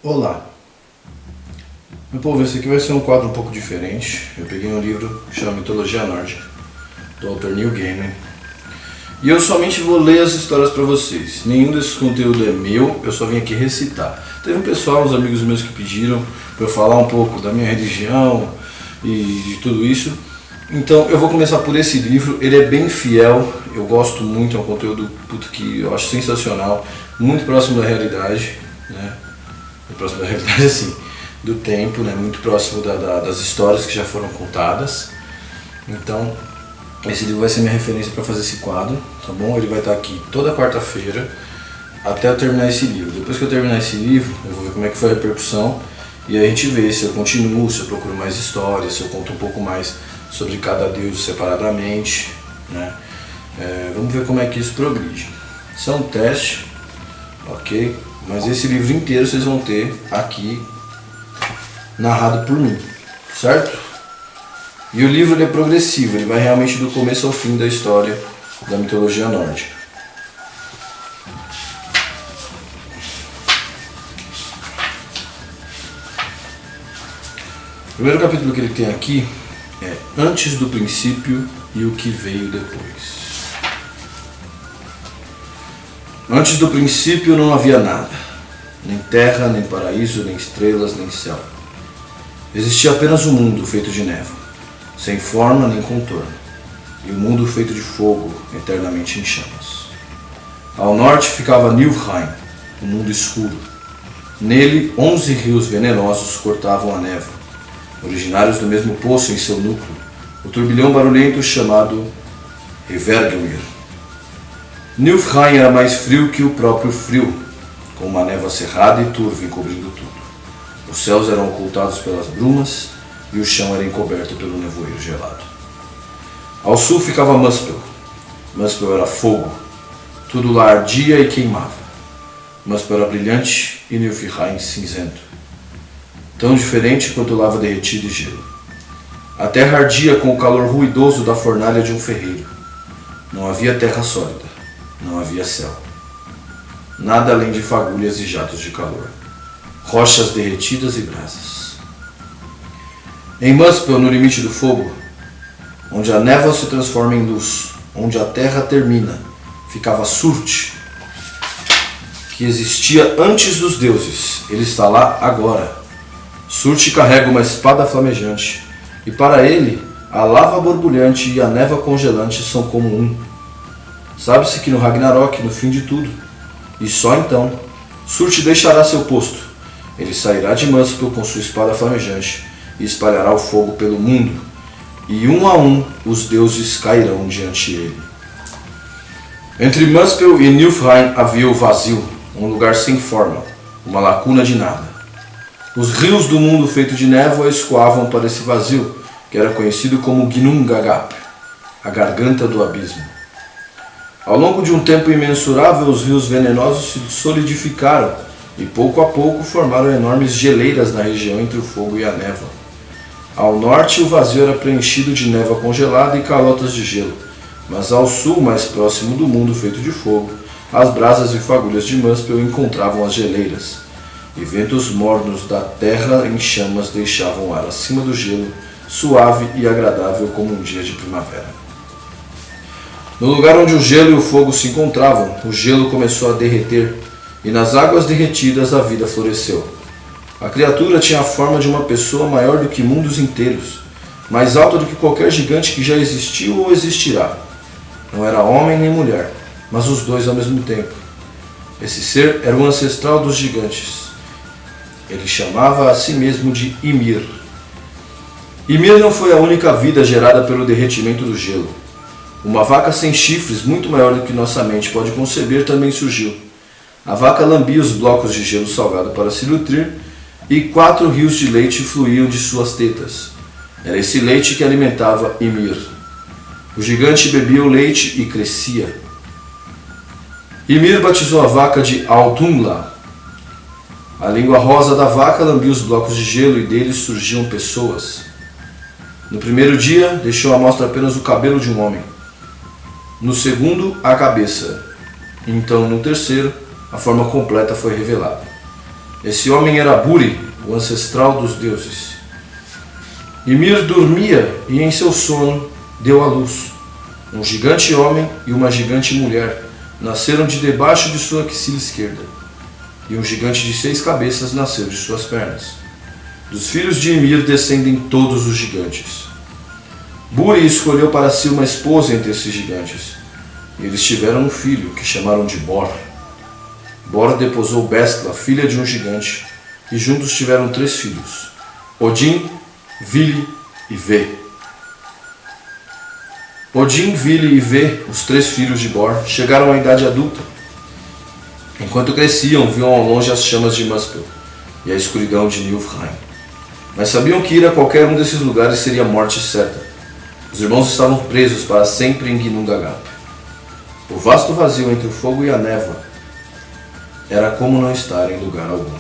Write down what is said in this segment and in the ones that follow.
Olá, meu povo, esse aqui vai ser um quadro um pouco diferente. Eu peguei um livro que chama Mitologia Nórdica, do autor Neil Gaiman, e eu somente vou ler as histórias para vocês. Nenhum desses conteúdos é meu, eu só vim aqui recitar. Teve um pessoal, uns amigos meus que pediram para eu falar um pouco da minha religião e de tudo isso. Então eu vou começar por esse livro. Ele é bem fiel, eu gosto muito, é um conteúdo que eu acho sensacional, muito próximo da realidade, né? Próximo da realidade assim, do tempo, né? Muito próximo das histórias que já foram contadas. Então esse livro vai ser minha referência para fazer esse quadro, tá bom? Ele vai estar aqui toda quarta-feira até eu terminar esse livro. Depois que eu terminar esse livro, eu vou ver como é que foi a repercussão e aí a gente vê se eu continuo, se eu procuro mais histórias, se eu conto um pouco mais sobre cada deus separadamente, né? Vamos ver como é que isso progride. Isso é um teste, ok? Mas esse livro inteiro vocês vão ter aqui narrado por mim, certo? E o livro ele é progressivo, ele vai realmente do começo ao fim da história da mitologia nórdica. O primeiro capítulo que ele tem aqui é Antes do Princípio e o que veio depois. Antes do princípio não havia nada, nem terra, nem paraíso, nem estrelas, nem céu. Existia apenas um mundo feito de névoa, sem forma nem contorno, e um mundo feito de fogo, eternamente em chamas. Ao norte ficava Niflheim, um mundo escuro. Nele 11 rios venenosos cortavam a névoa, originários do mesmo poço em seu núcleo, o turbilhão barulhento chamado Hvergelmir. Niflheim era mais frio que o próprio frio, com uma névoa cerrada e turva encobrindo tudo. Os céus eram ocultados pelas brumas e o chão era encoberto pelo nevoeiro gelado. Ao sul ficava Muspel. Muspel era fogo. Tudo lá ardia e queimava. Muspel era brilhante e Niflheim cinzento, tão diferente quanto lava derretida e gelo. A terra ardia com o calor ruidoso da fornalha de um ferreiro. Não havia terra sólida. Não havia céu. Nada além de fagulhas e jatos de calor. Rochas derretidas e brasas. Em Muspel, no limite do fogo, onde a névoa se transforma em luz, onde a terra termina, ficava Surt, que existia antes dos deuses. Ele está lá agora. Surt carrega uma espada flamejante, e para ele, a lava borbulhante e a névoa congelante são como um. Sabe-se que no Ragnarok, no fim de tudo, e só então, Surt deixará seu posto. Ele sairá de Muspel com sua espada flamejante e espalhará o fogo pelo mundo, e um a um os deuses cairão diante dele. Entre Muspel e Niflheim havia o vazio, um lugar sem forma, uma lacuna de nada. Os rios do mundo feito de névoa escoavam para esse vazio, que era conhecido como Ginnungagap, a garganta do abismo. Ao longo de um tempo imensurável, os rios venenosos se solidificaram e pouco a pouco formaram enormes geleiras na região entre o fogo e a névoa. Ao norte, o vazio era preenchido de névoa congelada e calotas de gelo, mas ao sul, mais próximo do mundo feito de fogo, as brasas e fagulhas de Muspel encontravam as geleiras, e ventos mornos da terra em chamas deixavam o ar acima do gelo, suave e agradável como um dia de primavera. No lugar onde o gelo e o fogo se encontravam, o gelo começou a derreter, e nas águas derretidas a vida floresceu. A criatura tinha a forma de uma pessoa maior do que mundos inteiros, mais alta do que qualquer gigante que já existiu ou existirá. Não era homem nem mulher, mas os dois ao mesmo tempo. Esse ser era o ancestral dos gigantes. Ele chamava a si mesmo de Ymir. Ymir não foi a única vida gerada pelo derretimento do gelo. Uma vaca sem chifres, muito maior do que nossa mente pode conceber, também surgiu. A vaca lambia os blocos de gelo salgado para se nutrir, e 4 rios de leite fluíam de suas tetas. Era esse leite que alimentava Ymir. O gigante bebia o leite e crescia. Ymir batizou a vaca de Audhumla. A língua rosa da vaca lambia os blocos de gelo e deles surgiam pessoas. No primeiro dia, deixou à mostra apenas o cabelo de um homem. No segundo, a cabeça. Então, no terceiro, a forma completa foi revelada. Esse homem era Buri, o ancestral dos deuses. Ymir dormia e em seu sono deu à luz. Um gigante homem e uma gigante mulher nasceram de debaixo de sua axila esquerda, e um gigante de 6 cabeças nasceu de suas pernas. Dos filhos de Ymir descendem todos os gigantes. Buri escolheu para si uma esposa entre esses gigantes, e eles tiveram um filho, que chamaram de Bor. Bor deposou Bestla, filha de um gigante, e juntos tiveram 3 filhos, Odin, Vili e Ve. Odin, Vili e Ve, os 3 filhos de Bor, chegaram à idade adulta. Enquanto cresciam, viam ao longe as chamas de Muspel e a escuridão de Niflheim. Mas sabiam que ir a qualquer um desses lugares seria morte certa. Os irmãos estavam presos para sempre em Ginnungagap. O vasto vazio entre o fogo e a névoa era como não estar em lugar algum.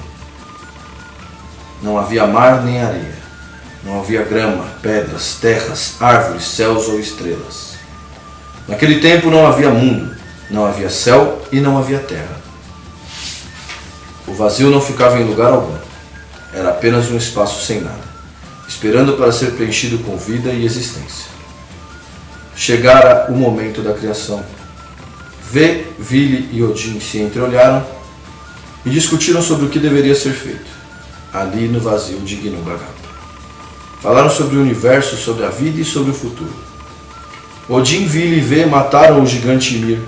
Não havia mar nem areia. Não havia grama, pedras, terras, árvores, céus ou estrelas. Naquele tempo não havia mundo, não havia céu e não havia terra. O vazio não ficava em lugar algum. Era apenas um espaço sem nada, esperando para ser preenchido com vida e existência. Chegara o momento da criação. Ve, Vili e Odin se entreolharam e discutiram sobre o que deveria ser feito, ali no vazio de Ginnungagap. Falaram sobre o universo, sobre a vida e sobre o futuro. Odin, Vili e Ve mataram o gigante Ymir.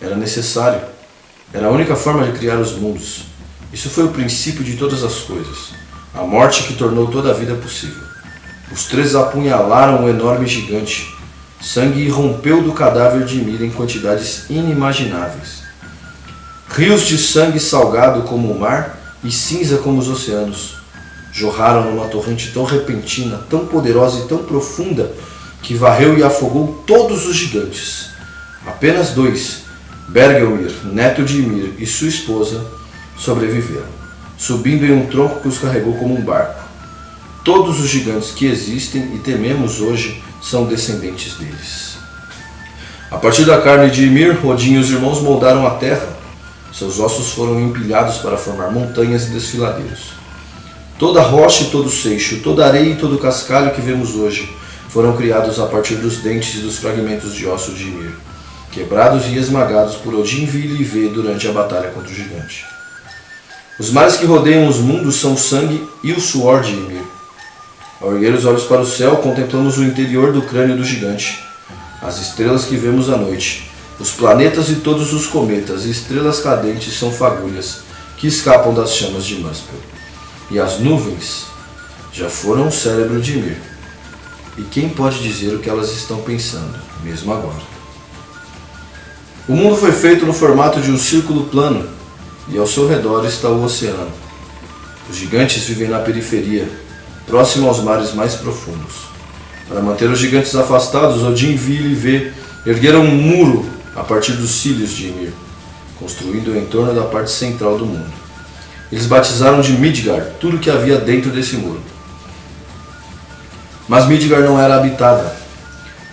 Era necessário. Era a única forma de criar os mundos. Isso foi o princípio de todas as coisas. A morte que tornou toda a vida possível. Os 3 apunhalaram o enorme gigante. Sangue irrompeu do cadáver de Ymir em quantidades inimagináveis. Rios de sangue salgado como o mar e cinza como os oceanos jorraram numa torrente tão repentina, tão poderosa e tão profunda que varreu e afogou todos os gigantes. Apenas 2, Bergelmir, neto de Ymir, e sua esposa, sobreviveram, subindo em um tronco que os carregou como um barco. Todos os gigantes que existem e tememos hoje são descendentes deles. A partir da carne de Ymir, Odin e os irmãos moldaram a terra. Seus ossos foram empilhados para formar montanhas e desfiladeiros. Toda rocha e todo seixo, toda areia e todo cascalho que vemos hoje foram criados a partir dos dentes e dos fragmentos de osso de Ymir, quebrados e esmagados por Odin, Vili e Ve durante a batalha contra o gigante. Os mares que rodeiam os mundos são o sangue e o suor de Ymir. Ao erguer os olhos para o céu, contemplamos o interior do crânio do gigante, as estrelas que vemos à noite, os planetas e todos os cometas e estrelas cadentes são fagulhas que escapam das chamas de Muspel. E as nuvens já foram o cérebro de Ymir. E quem pode dizer o que elas estão pensando, mesmo agora? O mundo foi feito no formato de um círculo plano, e ao seu redor está o oceano. Os gigantes vivem na periferia, próximo aos mares mais profundos. Para manter os gigantes afastados, Odin, Vili e Ve ergueram um muro a partir dos cílios de Ymir, construindo em torno da parte central do mundo. Eles batizaram de Midgard tudo que havia dentro desse muro. Mas Midgard não era habitada.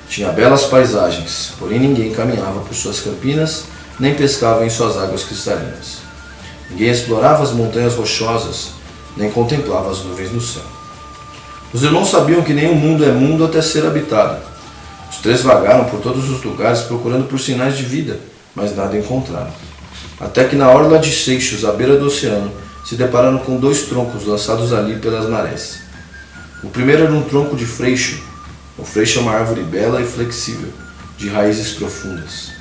Tinha belas paisagens, porém ninguém caminhava por suas campinas, nem pescava em suas águas cristalinas. Ninguém explorava as montanhas rochosas, nem contemplava as nuvens no céu. Os irmãos sabiam que nenhum mundo é mundo até ser habitado. Os 3 vagaram por todos os lugares procurando por sinais de vida, mas nada encontraram. Até que na orla de Seixos, à beira do oceano, se depararam com 2 troncos lançados ali pelas marés. O primeiro era um tronco de freixo. O freixo é uma árvore bela e flexível, de raízes profundas.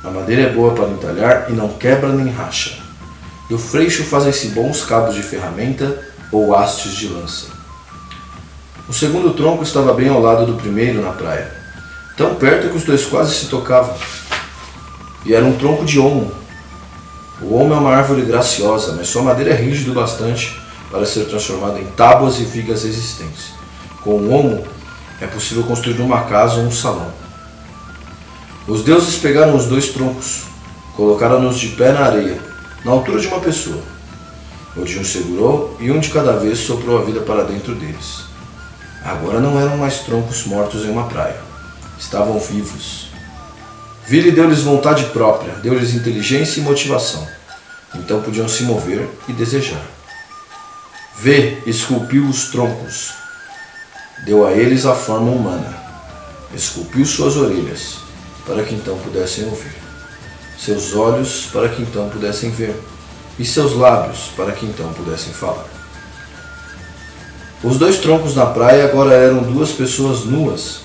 A madeira é boa para entalhar e não quebra nem racha. Do freixo fazem-se bons cabos de ferramenta ou hastes de lança. O segundo tronco estava bem ao lado do primeiro na praia, tão perto que os 2 quase se tocavam. E era um tronco de olmo. O olmo é uma árvore graciosa, mas sua madeira é rígida o bastante para ser transformada em tábuas e vigas resistentes. Com o olmo, é possível construir uma casa ou um salão. Os deuses pegaram os 2 troncos, colocaram-nos de pé na areia, na altura de uma pessoa. Odin os segurou e um de cada vez soprou a vida para dentro deles. Agora não eram mais troncos mortos em uma praia. Estavam vivos. Vili deu-lhes vontade própria, deu-lhes inteligência e motivação. então podiam se mover e desejar. Vê esculpiu os troncos, deu a eles a forma humana, esculpiu suas orelhas, para que então pudessem ouvir, seus olhos para que então pudessem ver, e seus lábios para que então pudessem falar. Os dois troncos na praia agora eram duas pessoas nuas.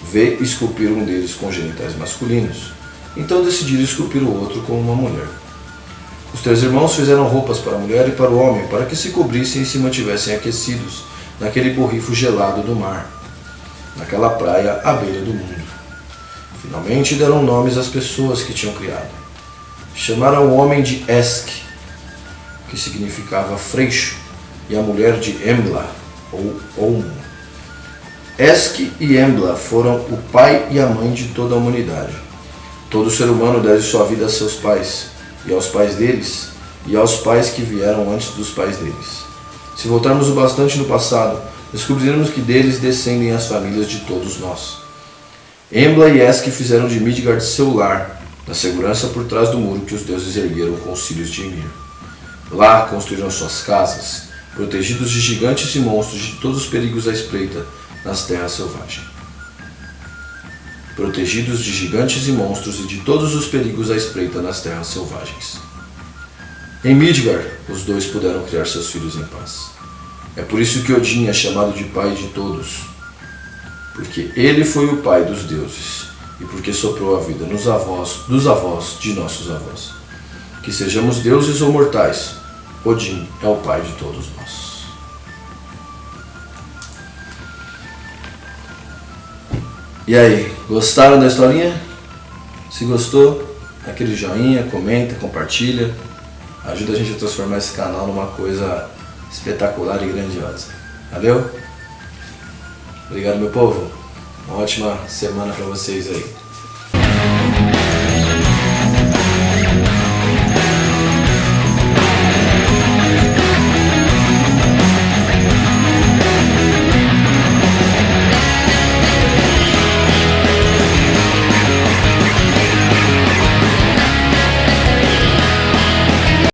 Vê esculpir um deles com genitais masculinos, então decidiram esculpir o outro com uma mulher. Os 3 irmãos fizeram roupas para a mulher e para o homem, para que se cobrissem e se mantivessem aquecidos naquele borrifo gelado do mar, naquela praia à beira do mundo. Finalmente deram nomes às pessoas que tinham criado. Chamaram o homem de Esk, que significava freixo, e a mulher de Embla, ou Olmo. Esk e Embla foram o pai e a mãe de toda a humanidade. Todo ser humano deve sua vida a seus pais, e aos pais deles, e aos pais que vieram antes dos pais deles. Se voltarmos o bastante no passado, descobriremos que deles descendem as famílias de todos nós. Embla e Esk fizeram de Midgard seu lar, na segurança por trás do muro que os deuses ergueram com os filhos de Ymir. Lá construíram suas casas, protegidos de gigantes e monstros de todos os perigos à espreita nas terras selvagens. Protegidos de gigantes e monstros e de todos os perigos à espreita nas terras selvagens. Em Midgard, os dois puderam criar seus filhos em paz. É por isso que Odin é chamado de pai de todos, porque ele foi o pai dos deuses, e porque soprou a vida dos avós de nossos avós. Que sejamos deuses ou mortais, Odin é o pai de todos nós. E aí, gostaram da historinha? Se gostou, aquele joinha, comenta, compartilha. Ajuda a gente a transformar esse canal numa coisa espetacular e grandiosa. Valeu? Obrigado, meu povo. Uma ótima semana para vocês aí.